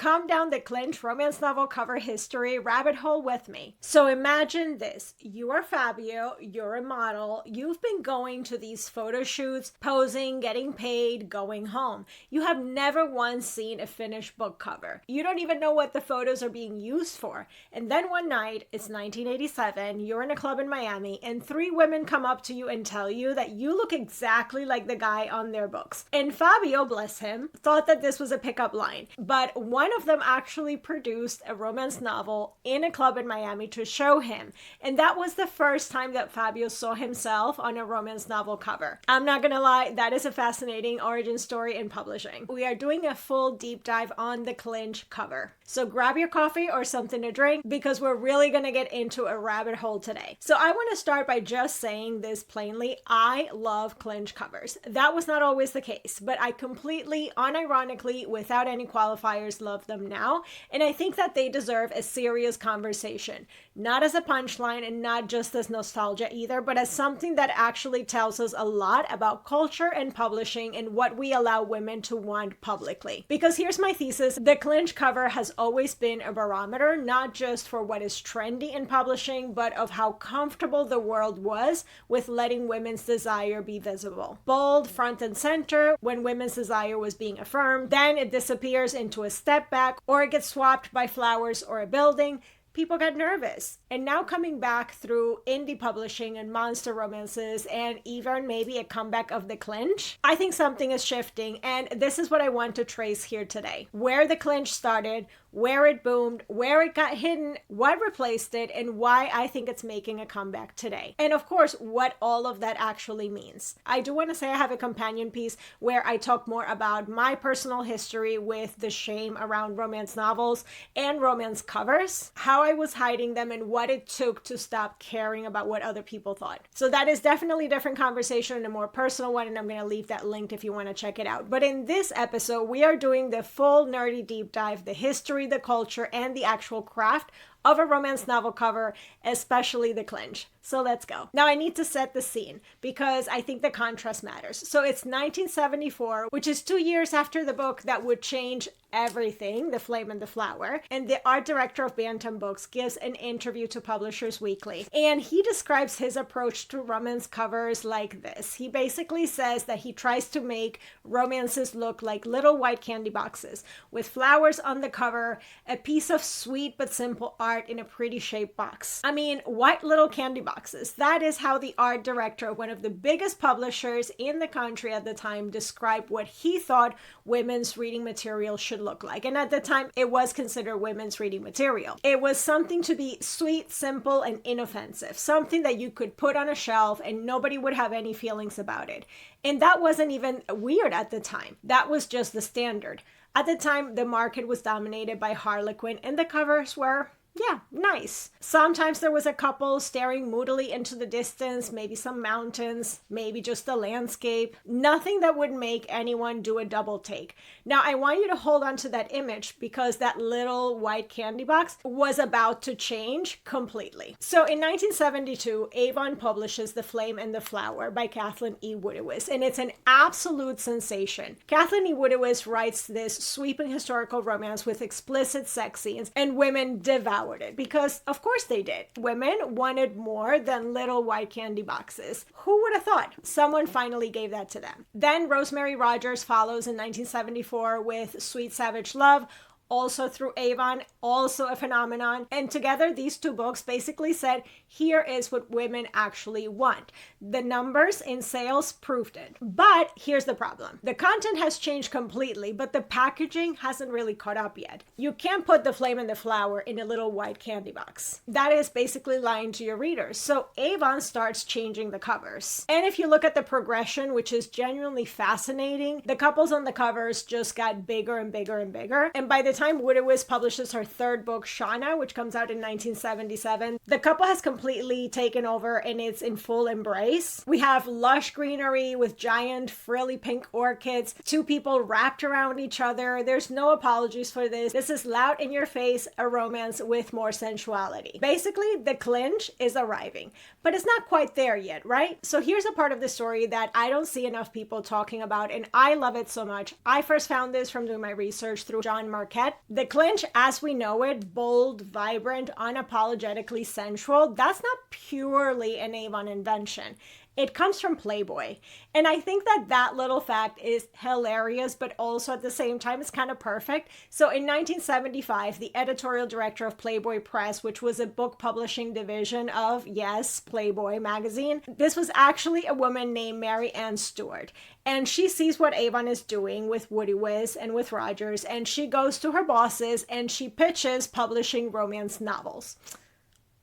come down the Clinch romance novel cover history rabbit hole with me. So imagine this. You are Fabio, you're a model, you've been going to these photo shoots, posing, getting paid, going home. You have never once seen a finished book cover. You don't even know what the photos are being used for. And then one night, it's 1987, you're in a club in Miami, and 3 women come up to you and tell you that you look exactly like the guy on their books. And Fabio, bless him, thought that this was a pickup line. But one of them actually produced a romance novel in a club in Miami to show him. And that was the first time that Fabio saw himself on a romance novel cover. I'm not gonna lie, that is a fascinating origin story in publishing. We are doing a full deep dive on the Clinch cover. So grab your coffee or something to drink because we're really gonna get into a rabbit hole today. So I want to start by just saying this plainly. I love Clinch covers. That was not always the case, but I completely, unironically, without any qualifiers, love them now. And I think that they deserve a serious conversation. Not as a punchline and not just as nostalgia either, but as something that actually tells us a lot about culture and publishing and what we allow women to want publicly. Because here's my thesis. The Clinch cover has always been a barometer, not just for what is trendy in publishing, but of how comfortable the world was with letting women's desire be visible. Bold, front and center, when women's desire was being affirmed, then it disappears into a step back or it gets swapped by flowers or a building. People got nervous. And now coming back through indie publishing and monster romances and even maybe a comeback of the Clinch, I think something is shifting, and this is what I want to trace here today. Where the Clinch started, where it boomed, where it got hidden, what replaced it, and why I think it's making a comeback today. And of course, what all of that actually means. I do want to say I have a companion piece where I talk more about my personal history with the shame around romance novels and romance covers, how I was hiding them, and what it took to stop caring about what other people thought. So that is definitely a different conversation and a more personal one, and I'm going to leave that linked if you want to check it out. But in this episode, we are doing the full nerdy deep dive, the history, the culture, and the actual craft of a romance novel cover, especially the Clinch. So let's go. Now I need to set the scene because I think the contrast matters. So it's 1974, which is 2 years after the book that would change everything, The Flame and the Flower. And the art director of Bantam Books gives an interview to Publishers Weekly. And he describes his approach to romance covers like this. He basically says that he tries to make romances look like little white candy boxes with flowers on the cover, a piece of sweet but simple art in a pretty shaped box. I mean, white little candy boxes. That is how the art director of one of the biggest publishers in the country at the time described what he thought women's reading material should look like. And at the time, it was considered women's reading material. It was something to be sweet, simple, and inoffensive. Something that you could put on a shelf and nobody would have any feelings about it. And that wasn't even weird at the time. That was just the standard. At the time, the market was dominated by Harlequin, and the covers were, yeah, nice. Sometimes there was a couple staring moodily into the distance, maybe some mountains, maybe just the landscape. Nothing that would make anyone do a double take. Now, I want you to hold on to that image because that little white candy box was about to change completely. So in 1972, Avon publishes The Flame and the Flower by Kathleen E. Woodiwiss, and it's an absolute sensation. Kathleen E. Woodiwiss writes this sweeping historical romance with explicit sex scenes, and women devoured it because of course they did. Women wanted more than little white candy boxes. Who would have thought? Someone finally gave that to them. Then Rosemary Rogers follows in 1974 with Sweet Savage Love, also through Avon, also a phenomenon. And together, these two books basically said, here is what women actually want. The numbers in sales proved it. But here's the problem. The content has changed completely, but the packaging hasn't really caught up yet. You can't put The Flame and the Flower in a little white candy box. That is basically lying to your readers. So Avon starts changing the covers. And if you look at the progression, which is genuinely fascinating, the couples on the covers just got bigger and bigger and bigger. And by the time Woodiwiss publishes her third book, Shauna, which comes out in 1977, the couple has completely taken over and it's in full embrace. We have lush greenery with giant frilly pink orchids, two people wrapped around each other. There's no apologies for this. This is loud in your face, a romance with more sensuality. Basically, the Clinch is arriving, but it's not quite there yet, right? So here's a part of the story that I don't see enough people talking about, and I love it so much. I first found this from doing my research through John Marquette, forget, the Clinch as we know it, bold, vibrant, unapologetically sensual, that's not purely an Avon invention. It comes from Playboy. And I think that that little fact is hilarious, but also at the same time, it's kind of perfect. So in 1975, the editorial director of Playboy Press, which was a book publishing division of, yes, Playboy magazine, this was actually a woman named Mary Ann Stewart. And she sees what Avon is doing with Woody Wiz and with Rogers, and she goes to her bosses and she pitches publishing romance novels.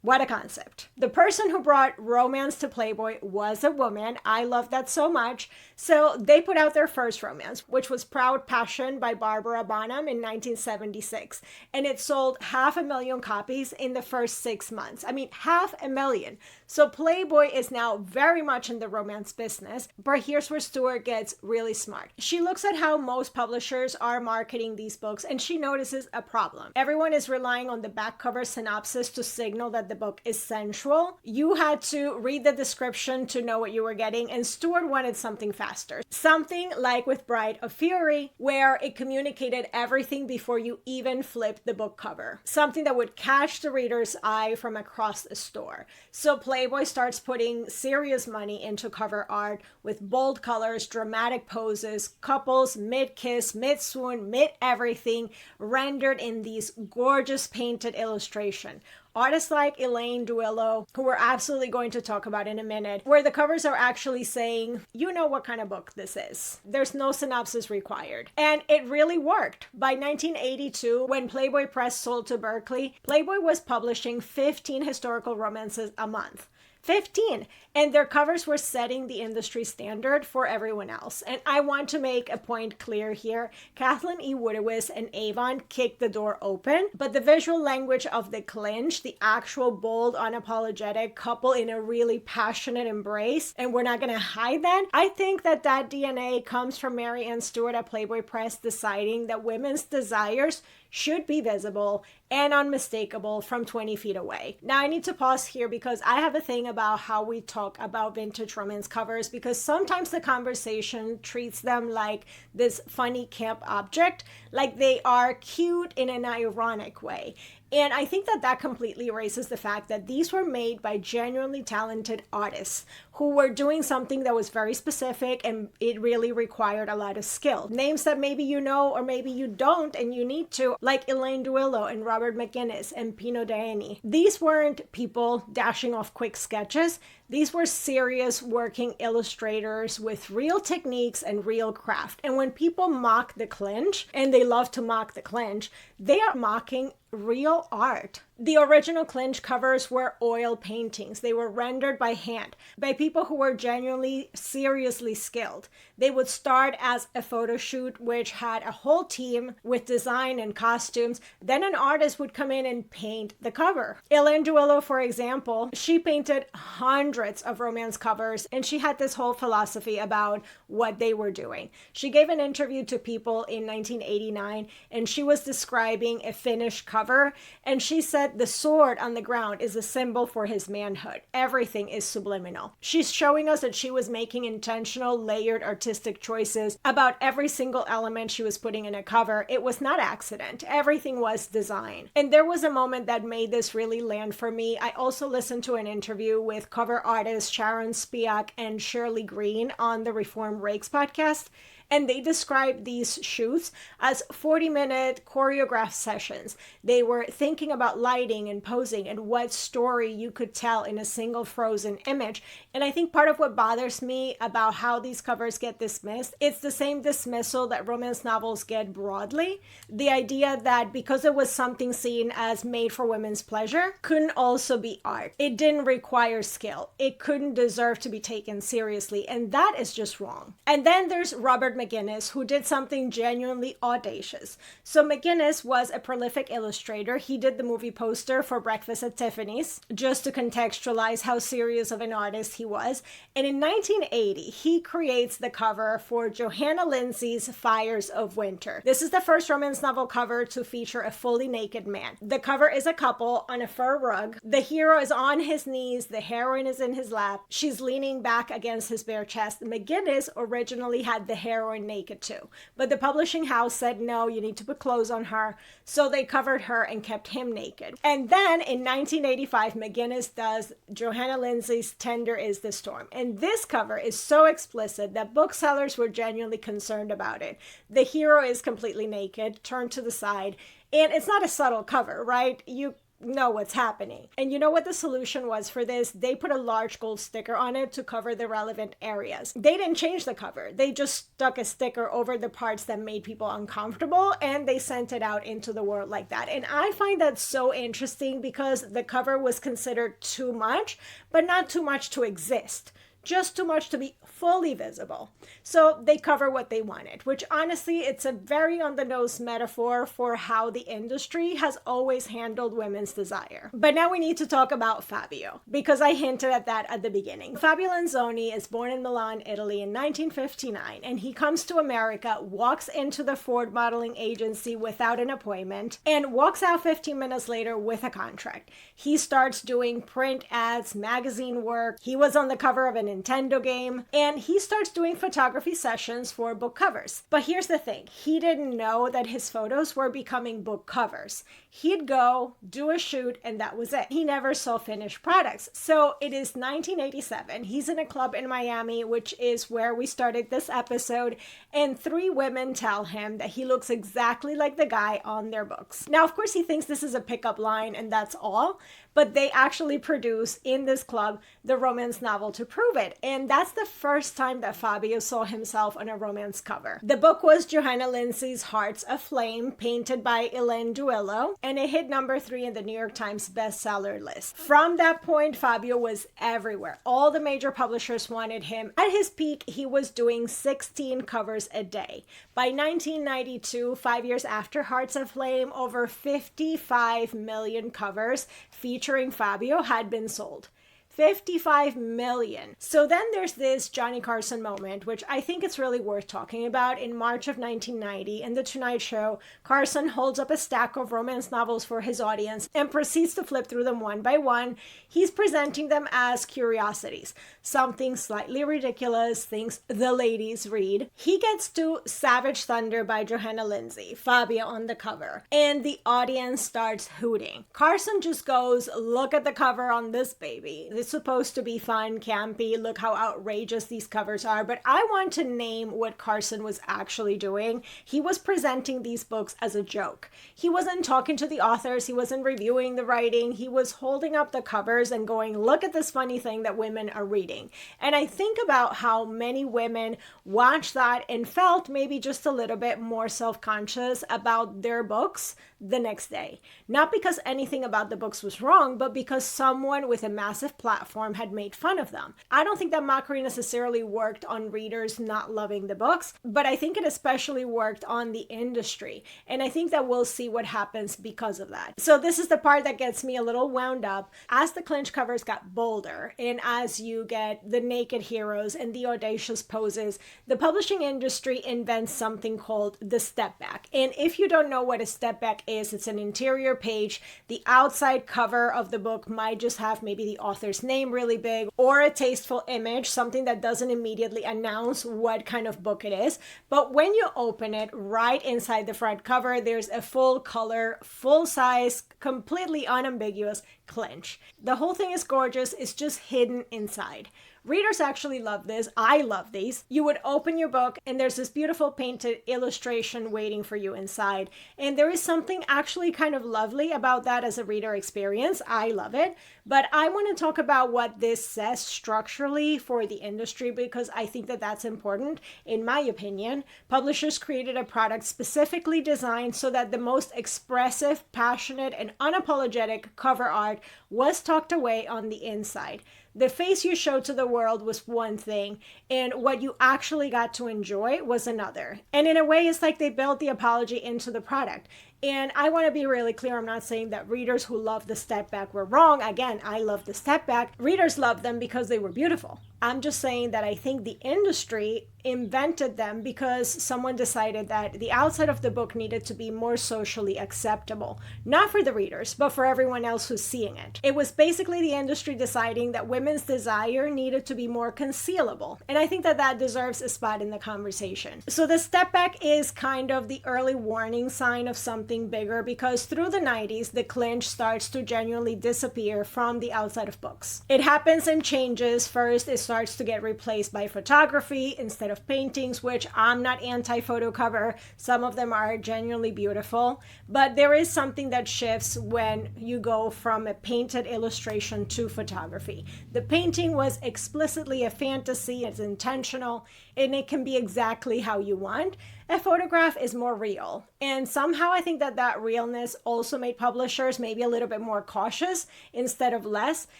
What a concept. The person who brought romance to Playboy was a woman. I love that so much. So they put out their first romance, which was Proud Passion by Barbara Bonham in 1976. And it sold 500,000 copies in the first 6 months. I mean, 500,000. So Playboy is now very much in the romance business. But here's where Stewart gets really smart. She looks at how most publishers are marketing these books and she notices a problem. Everyone is relying on the back cover synopsis to signal that the book is sensual. You had to read the description to know what you were getting, and Stewart wanted something faster. Something like with Bride of Fury, where it communicated everything before you even flipped the book cover. Something that would catch the reader's eye from across the store. So Playboy starts putting serious money into cover art with bold colors, dramatic poses, couples mid-kiss, mid-swoon, mid-everything, rendered in these gorgeous painted illustration. Artists like Elaine Duillo, who we're absolutely going to talk about in a minute, where the covers are actually saying, you know what kind of book this is. There's no synopsis required. And it really worked. By 1982, when Playboy Press sold to Berkeley, Playboy was publishing 15 historical romances a month. 15. And their covers were setting the industry standard for everyone else. And I want to make a point clear here. Kathleen E. Woodiwiz and Avon kicked the door open, but the visual language of the Clinch, the actual bold, unapologetic couple in a really passionate embrace, and we're not going to hide that. I think that that DNA comes from Mary Ann Stewart at Playboy Press deciding that women's desires should be visible and unmistakable from 20 feet away. Now I need to pause here because I have a thing about how we talk about vintage romance covers, because sometimes the conversation treats them like this funny camp object, like they are cute in an ironic way. And I think that that completely erases the fact that these were made by genuinely talented artists who were doing something that was very specific and it really required a lot of skill. Names that maybe you know or maybe you don't and you need to, like Elaine Duillo and Robert McGinnis and Pino Dani. These weren't people dashing off quick sketches. These were serious working illustrators with real techniques and real craft. And when people mock the Clinch, and they love to mock the Clinch, they are mocking real art. The original Clinch covers were oil paintings. They were rendered by hand, by people who were genuinely, seriously skilled. They would start as a photo shoot, which had a whole team with design and costumes. Then an artist would come in and paint the cover. Elaine Duillo, for example, she painted hundreds of romance covers, and she had this whole philosophy about what they were doing. She gave an interview to People in 1989, and she was describing a finished cover, and she said the sword on the ground is a symbol for his manhood. Everything is subliminal. She's showing us that she was making intentional, layered, artistic choices about every single element she was putting in a cover. It was not accident. Everything was design. And there was a moment that made this really land for me. I also listened to an interview with cover artists Sharon Spiak and Shirley Green on the Reform Rakes podcast. And they described these shoots as 40-minute choreographed sessions. They were thinking about lighting and posing and what story you could tell in a single frozen image. And I think part of what bothers me about how these covers get dismissed, it's the same dismissal that romance novels get broadly. The idea that because it was something seen as made for women's pleasure, couldn't also be art. It didn't require skill. It couldn't deserve to be taken seriously. And that is just wrong. And then there's Robert McGinnis, who did something genuinely audacious. So McGinnis was a prolific illustrator. He did the movie poster for Breakfast at Tiffany's, just to contextualize how serious of an artist he was. And in 1980, he creates the cover for Johanna Lindsey's Fires of Winter. This is the first romance novel cover to feature a fully naked man. The cover is a couple on a fur rug. The hero is on his knees. The heroine is in his lap. She's leaning back against his bare chest. McGinnis originally had the heroine heroine naked too. But the publishing house said, no, you need to put clothes on her. So they covered her and kept him naked. And then in 1985, McGinnis does Johanna Lindsey's Tender is the Storm. And this cover is so explicit that booksellers were genuinely concerned about it. The hero is completely naked, turned to the side, and it's not a subtle cover, right? You know what's happening. And you know what the solution was for this? They put a large gold sticker on it to cover the relevant areas. They didn't change the cover. They just stuck a sticker over the parts that made people uncomfortable, and they sent it out into the world like that. And I find that so interesting because the cover was considered too much, but not too much to exist. Just too much to be fully visible. So they cover what they wanted, which honestly, it's a very on-the-nose metaphor for how the industry has always handled women's desire. But now we need to talk about Fabio, because I hinted at that at the beginning. Fabio Lanzoni is born in Milan, Italy in 1959, and he comes to America, walks into the Ford modeling agency without an appointment, and walks out 15 minutes later with a contract. He starts doing print ads, magazine work. He was on the cover of a Nintendo game, and he starts doing photography sessions for book covers. But here's the thing, he didn't know that his photos were becoming book covers. He'd go, do a shoot, and that was it. He never saw finished products. So it is 1987. He's in a club in Miami, which is where we started this episode, and 3 women tell him that he looks exactly like the guy on their books. Now, of course, he thinks this is a pickup line, and that's all, but they actually produce in this club the romance novel to prove it. And that's the first time that Fabio saw himself on a romance cover. The book was Johanna Lindsey's Hearts Aflame, painted by Elaine Duillo, and it hit number 3 in the New York Times bestseller list. From that point, Fabio was everywhere. All the major publishers wanted him. At his peak, he was doing 16 covers a day. By 1992, 5 years after Hearts Aflame, over 55 million covers featuring Fabio had been sold. 55 million. So then there's this Johnny Carson moment, which I think it's really worth talking about. In March of 1990, in The Tonight Show, Carson holds up a stack of romance novels for his audience and proceeds to flip through them one by one. He's presenting them as curiosities, something slightly ridiculous, things the ladies read. He gets to Savage Thunder by Johanna Lindsey, Fabio on the cover, and the audience starts hooting. Carson just goes, look at the cover on this baby. It's supposed to be fun, campy, look how outrageous these covers are, but I want to name what Carson was actually doing. He was presenting these books as a joke. He wasn't talking to the authors, he wasn't reviewing the writing, he was holding up the covers and going, look at this funny thing that women are reading. And I think about how many women watched that and felt maybe just a little bit more self-conscious about their books the next day. Not because anything about the books was wrong, but because someone with a massive platform had made fun of them. I don't think that Mockery necessarily worked on readers not loving the books, but I think it especially worked on the industry. And I think that we'll see what happens because of that. So this is the part that gets me a little wound up. As the Clinch covers got bolder, and as you get the naked heroes and the audacious poses, the publishing industry invents something called the stepback. And if you don't know what a stepback is, it's an interior page. The outside cover of the book might just have maybe the author's name really big, or a tasteful image, something that doesn't immediately announce what kind of book it is. But when you open it, right inside the front cover, there's a full color, full size, completely unambiguous Clinch. The whole thing is gorgeous. It's just hidden inside. Readers actually love this. I love these. You would open your book and there's this beautiful painted illustration waiting for you inside. And there is something actually kind of lovely about that as a reader experience. I love it. But I want to talk about what this says structurally for the industry, because I think that that's important. In my opinion, publishers created a product specifically designed so that the most expressive, passionate, and unapologetic cover art was tucked away on the inside. The face you showed to the world was one thing, and what you actually got to enjoy was another. And in a way, it's like they built the apology into the product. And I want to be really clear, I'm not saying that readers who love the step back were wrong. Again, I love the step back. Readers loved them because they were beautiful. I'm just saying that I think the industry invented them because someone decided that the outside of the book needed to be more socially acceptable. Not for the readers, but for everyone else who's seeing it. It was basically the industry deciding that women's desire needed to be more concealable. And I think that that deserves a spot in the conversation. So the step back is kind of the early warning sign of something bigger, because through the 90s, the clinch starts to genuinely disappear from the outside of books. It happens in changes. First, it starts to get replaced by photography instead of paintings, which I'm not anti-photo cover. Some of them are genuinely beautiful, but there is something that shifts when you go from a painted illustration to photography. The painting was explicitly a fantasy, it's intentional, and it can be exactly how you want. A photograph is more real. And somehow I think that that realness also made publishers maybe a little bit more cautious instead of less,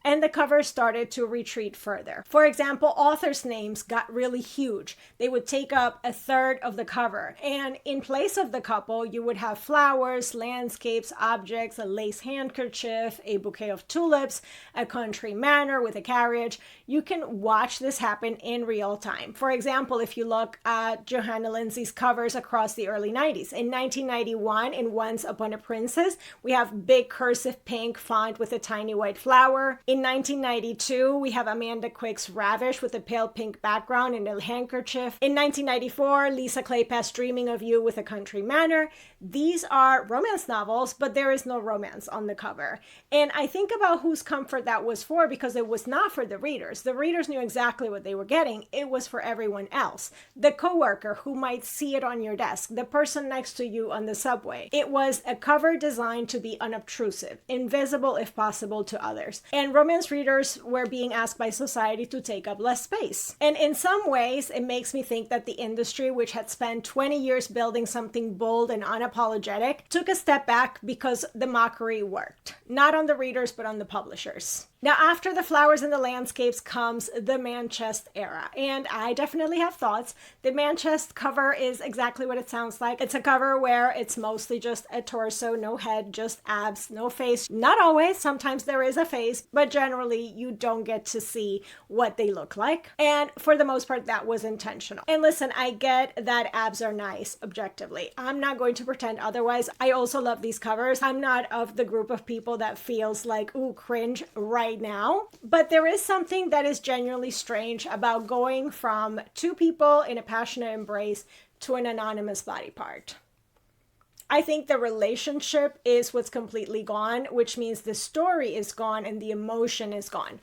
and the covers started to retreat further. For example, authors' names got really huge. They would take up a third of the cover. And in place of the couple, you would have flowers, landscapes, objects, a lace handkerchief, a bouquet of tulips, a country manor with a carriage. You can watch this happen in real time. For example, if you look at Johanna Lindsey's covers across the early 90s. In 1991, in Once Upon a Princess, we have big cursive pink font with a tiny white flower. In 1992, we have Amanda Quick's Ravish with a pale pink background and a handkerchief. In 1994, Lisa Kleypas' Dreaming of You with a country manor. These are romance novels, but there is no romance on the cover. And I think about whose comfort that was for, because it was not for the readers. The readers knew exactly what they were getting. It was for everyone else. The coworker who might see it on your desk, the person next to you on the subway. It was a cover designed to be unobtrusive, invisible if possible to others. And romance readers were being asked by society to take up less space. And in some ways, it makes me think that the industry, which had spent 20 years building something bold and unapologetic, took a step back because the mockery worked. Not on the readers, but on the publishers. Now, after the flowers and the landscapes comes the man chest era, and I definitely have thoughts. The man chest cover is exactly what it sounds like. It's a cover where it's mostly just a torso, no head, just abs, no face. Not always, sometimes there is a face, but generally you don't get to see what they look like. And for the most part, that was intentional. And listen, I get that abs are nice, objectively. I'm not going to pretend otherwise. I also love these covers. I'm not of the group of people that feels like, ooh, cringe right now. But there is something that is genuinely strange about going from two people in a passionate embrace to an anonymous body part. I think the relationship is what's completely gone, which means the story is gone and the emotion is gone.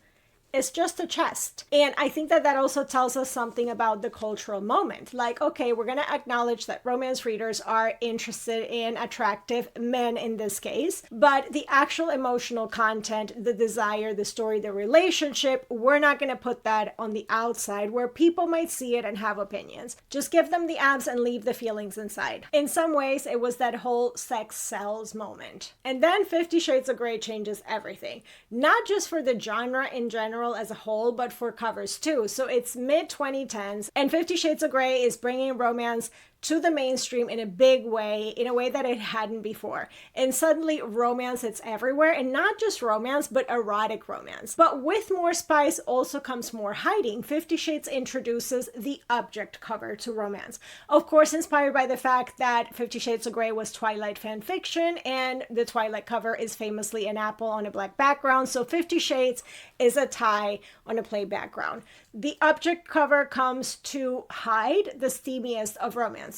It's just a chest. And I think that that also tells us something about the cultural moment. Like, okay, we're going to acknowledge that romance readers are interested in attractive men in this case, but the actual emotional content, the desire, the story, the relationship, we're not going to put that on the outside where people might see it and have opinions. Just give them the abs and leave the feelings inside. In some ways, it was that whole sex sells moment. And then 50 Shades of Grey changes everything. Not just for the genre in general, as a whole, but for covers too. So it's mid-2010s, and 50 Shades of Grey is bringing romance to the mainstream in a big way, in a way that it hadn't before. And suddenly romance, it's everywhere, and not just romance, but erotic romance. But with more spice also comes more hiding. 50 Shades introduces the object cover to romance. Of course, inspired by the fact that 50 Shades of Grey was Twilight fan fiction, and the Twilight cover is famously an apple on a black background, so 50 Shades is a tie on a plain background. The object cover comes to hide the steamiest of romances.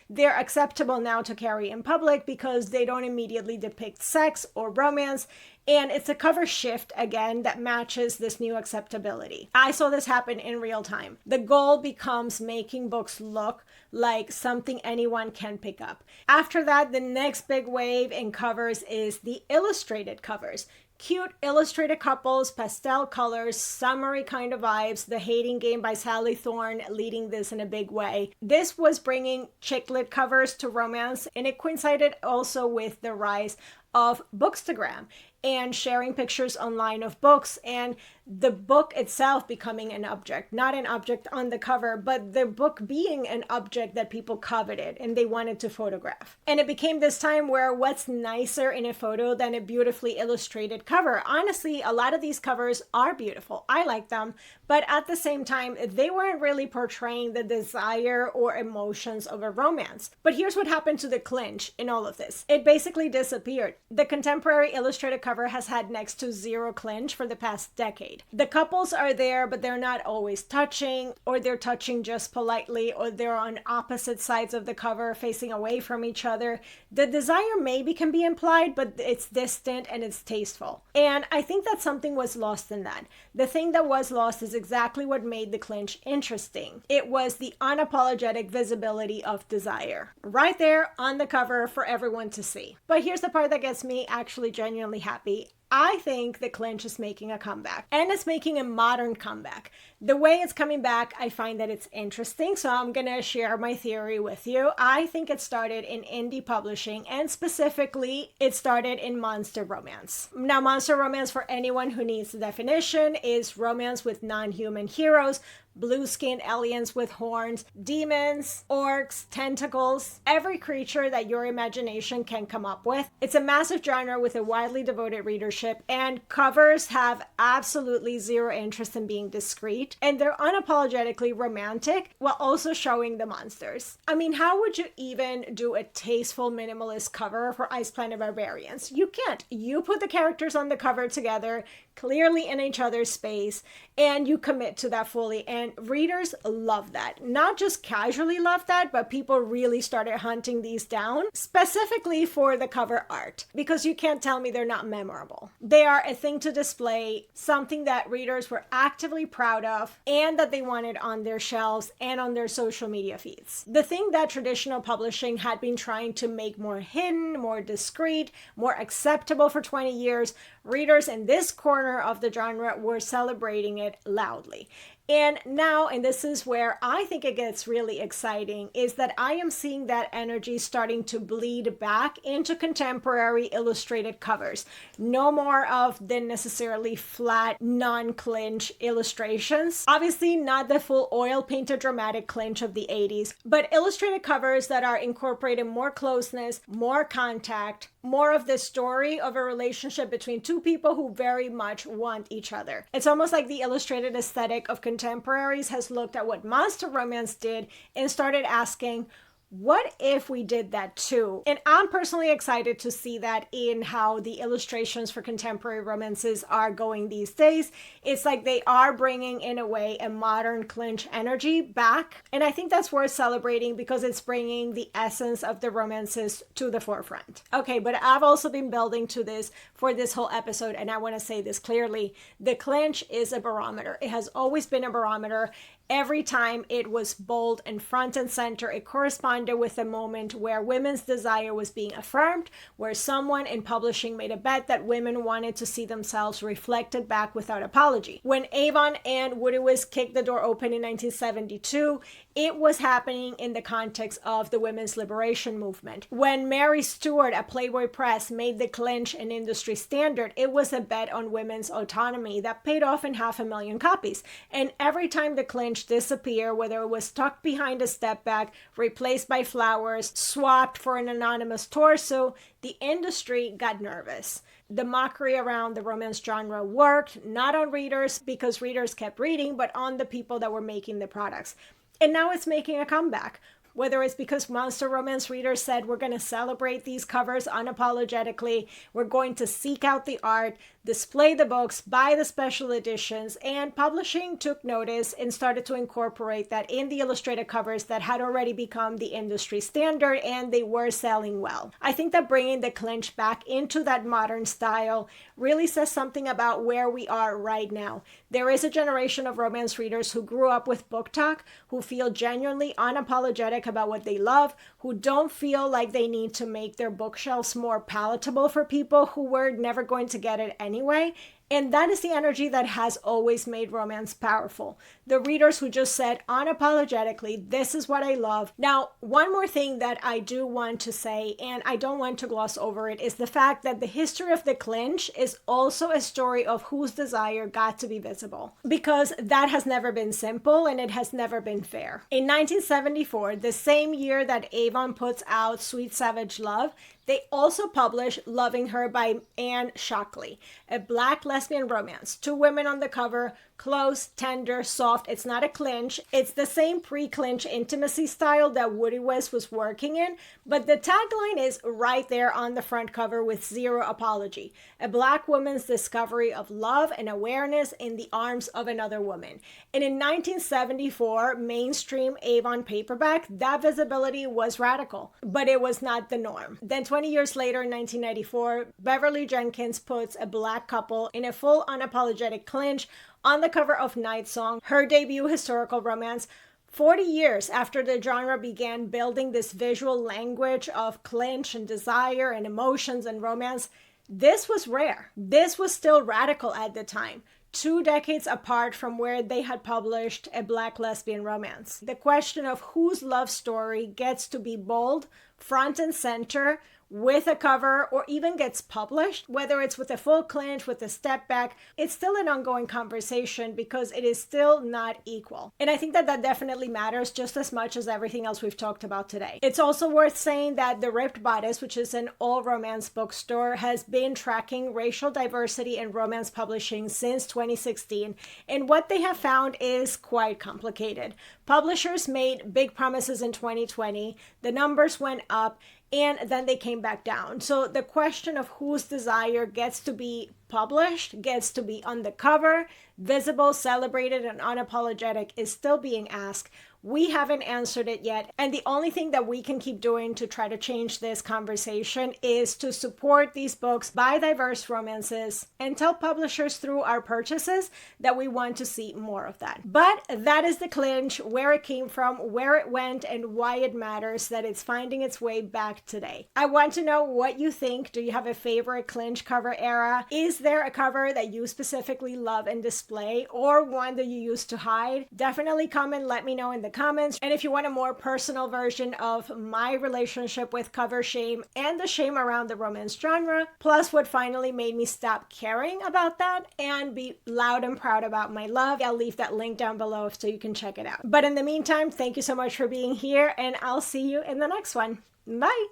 They're acceptable now to carry in public because they don't immediately depict sex or romance, and it's a cover shift again that matches this new acceptability. I saw this happen in real time. The goal becomes making books look like something anyone can pick up. After that, the next big wave in covers is the illustrated covers. Cute illustrated couples, pastel colors, summery kind of vibes, The Hating Game by Sally Thorne leading this in a big way. This was bringing chick lit covers to romance, and it coincided also with the rise of Bookstagram and sharing pictures online of books, and the book itself becoming an object, not an object on the cover, but the book being an object that people coveted and they wanted to photograph. And it became this time where what's nicer in a photo than a beautifully illustrated cover? Honestly, a lot of these covers are beautiful. I like them, but at the same time, they weren't really portraying the desire or emotions of a romance. But here's what happened to the Clinch in all of this. It basically disappeared. The contemporary illustrated cover has had next to zero clinch for the past decade. The couples are there, but they're not always touching, or they're touching just politely, or they're on opposite sides of the cover facing away from each other. The desire maybe can be implied, but it's distant and it's tasteful. And I think that something was lost in that. The thing that was lost is exactly what made the Clinch interesting. It was the unapologetic visibility of desire. Right there on the cover for everyone to see. But here's the part that gets me actually genuinely happy. I think the Clinch is making a comeback, and it's making a modern comeback. The way it's coming back, I find that it's interesting, so I'm gonna share my theory with you. I think it started in indie publishing, and specifically, it started in monster romance. Now, monster romance, for anyone who needs the definition, is romance with non-human heroes, blue-skinned aliens with horns, demons, orcs, tentacles, every creature that your imagination can come up with. It's a massive genre with a widely devoted readership, and covers have absolutely zero interest in being discreet, and they're unapologetically romantic while also showing the monsters. I mean, how would you even do a tasteful minimalist cover for Ice Planet Barbarians? You can't. You put the characters on the cover together, clearly in each other's space, and you commit to that fully. And readers love that. Not just casually love that, but people really started hunting these down, specifically for the cover art, because you can't tell me they're not memorable. They are a thing to display, something that readers were actively proud of, and that they wanted on their shelves and on their social media feeds. The thing that traditional publishing had been trying to make more hidden, more discreet, more acceptable for 20 years, readers in this corner of the genre were celebrating it loudly. And now, and this is where I think it gets really exciting, is that I am seeing that energy starting to bleed back into contemporary illustrated covers. No more of the necessarily flat, non-clinch illustrations. Obviously, not the full oil-painted dramatic clinch of the 80s, but illustrated covers that are incorporating more closeness, more contact, more of the story of a relationship between two people who very much want each other. It's almost like the illustrated aesthetic of contemporaries has looked at what monster romance did and started asking, what if we did that too? And I'm personally excited to see that in how the illustrations for contemporary romances are going these days. It's like they are bringing, in a way, a modern clinch energy back. And I think that's worth celebrating because it's bringing the essence of the romances to the forefront. Okay, but I've also been building to this for this whole episode, and I want to say this clearly. The Clinch is a barometer. It has always been a barometer. Every time it was bold and front and center, it corresponded with a moment where women's desire was being affirmed, where someone in publishing made a bet that women wanted to see themselves reflected back without apology. When Avon and Woody Whisk kicked the door open in 1972, it was happening in the context of the women's liberation movement. When Mary Stewart at Playboy Press made the Clinch an industry standard, it was a bet on women's autonomy that paid off in 500,000 copies. And every time the Clinch disappeared, whether it was tucked behind a step back, replaced by flowers, swapped for an anonymous torso, the industry got nervous. The mockery around the romance genre worked, not on readers because readers kept reading, but on the people that were making the products. And now it's making a comeback. Whether it's because monster romance readers said, we're going to celebrate these covers unapologetically, we're going to seek out the art, display the books, buy the special editions, and publishing took notice and started to incorporate that in the illustrated covers that had already become the industry standard, and they were selling well. I think that bringing the Clinch back into that modern style really says something about where we are right now. There is a generation of romance readers who grew up with book talk, who feel genuinely unapologetic unapologetic about what they love, who don't feel like they need to make their bookshelves more palatable for people who were never going to get it anyway. And that is the energy that has always made romance powerful. The readers who just said unapologetically, this is what I love. Now, one more thing that I do want to say, and I don't want to gloss over it, is the fact that the history of the Clinch is also a story of whose desire got to be visible. Because that has never been simple and it has never been fair. In 1974, the same year that Avon puts out Sweet Savage Love, they also published Loving Her by Anne Shockley, a Black lesbian romance. 2 women on the cover, close, tender, soft. It's not a clinch. It's the same pre-clinch intimacy style that Woody West was working in, but the tagline is right there on the front cover with zero apology. A Black woman's discovery of love and awareness in the arms of another woman. And in 1974, mainstream Avon paperback, that visibility was radical, but it was not the norm. Then 20 years later, in 1994, Beverly Jenkins puts a Black couple in a full unapologetic clinch on the cover of Night Song, her debut historical romance. 40 years after the genre began building this visual language of clinch and desire and emotions and romance, this was rare. This was still radical at the time. 2 decades apart from where they had published a Black lesbian romance. The question of whose love story gets to be bold, front and center, with a cover, or even gets published, whether it's with a full clinch, with a step back, it's still an ongoing conversation because it is still not equal. And I think that that definitely matters just as much as everything else we've talked about today. It's also worth saying that The Ripped Bodice, which is an all-romance bookstore, has been tracking racial diversity in romance publishing since 2016, and what they have found is quite complicated. Publishers made big promises in 2020, the numbers went up, and then they came back down. So the question of whose desire gets to be published, gets to be on the cover, visible, celebrated, and unapologetic is still being asked. We haven't answered it yet. And the only thing that we can keep doing to try to change this conversation is to support these books, buy diverse romances, and tell publishers through our purchases that we want to see more of that. But that is the clinch, where it came from, where it went, and why it matters that it's finding its way back today. I want to know what you think. Do you have a favorite clinch cover era? Is there a cover that you specifically love and display, or one that you used to hide? Definitely comment, let me know in the comments. And if you want a more personal version of my relationship with cover shame and the shame around the romance genre, plus what finally made me stop caring about that and be loud and proud about my love, I'll leave that link down below so you can check it out. But in the meantime, thank you so much for being here, and I'll see you in the next one. Bye!